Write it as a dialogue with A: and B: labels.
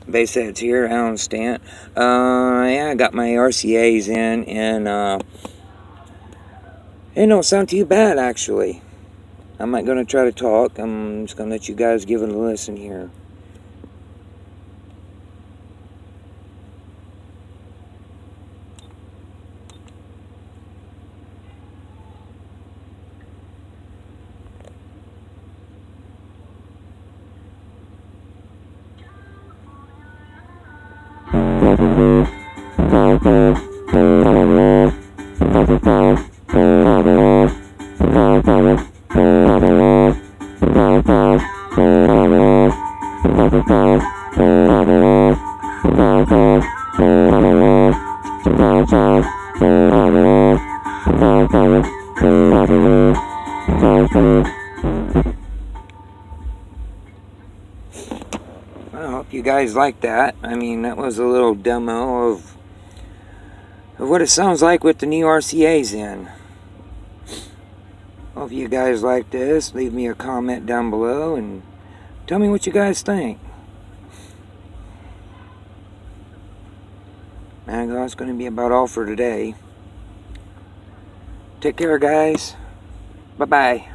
A: Bass heads here, Alan Stant. Yeah, I got my RCAs in, and it don't sound too bad, actually. I'm not going to try to talk. I'm just going to let you guys give it a listen here. I hope you guys like that. I mean, that was a little demo of what it sounds like with the new RCAs in. Hope you guys like this. Leave me a comment down below and tell me what you guys think. And that's going to be about all for today. Take care, guys. Bye-bye.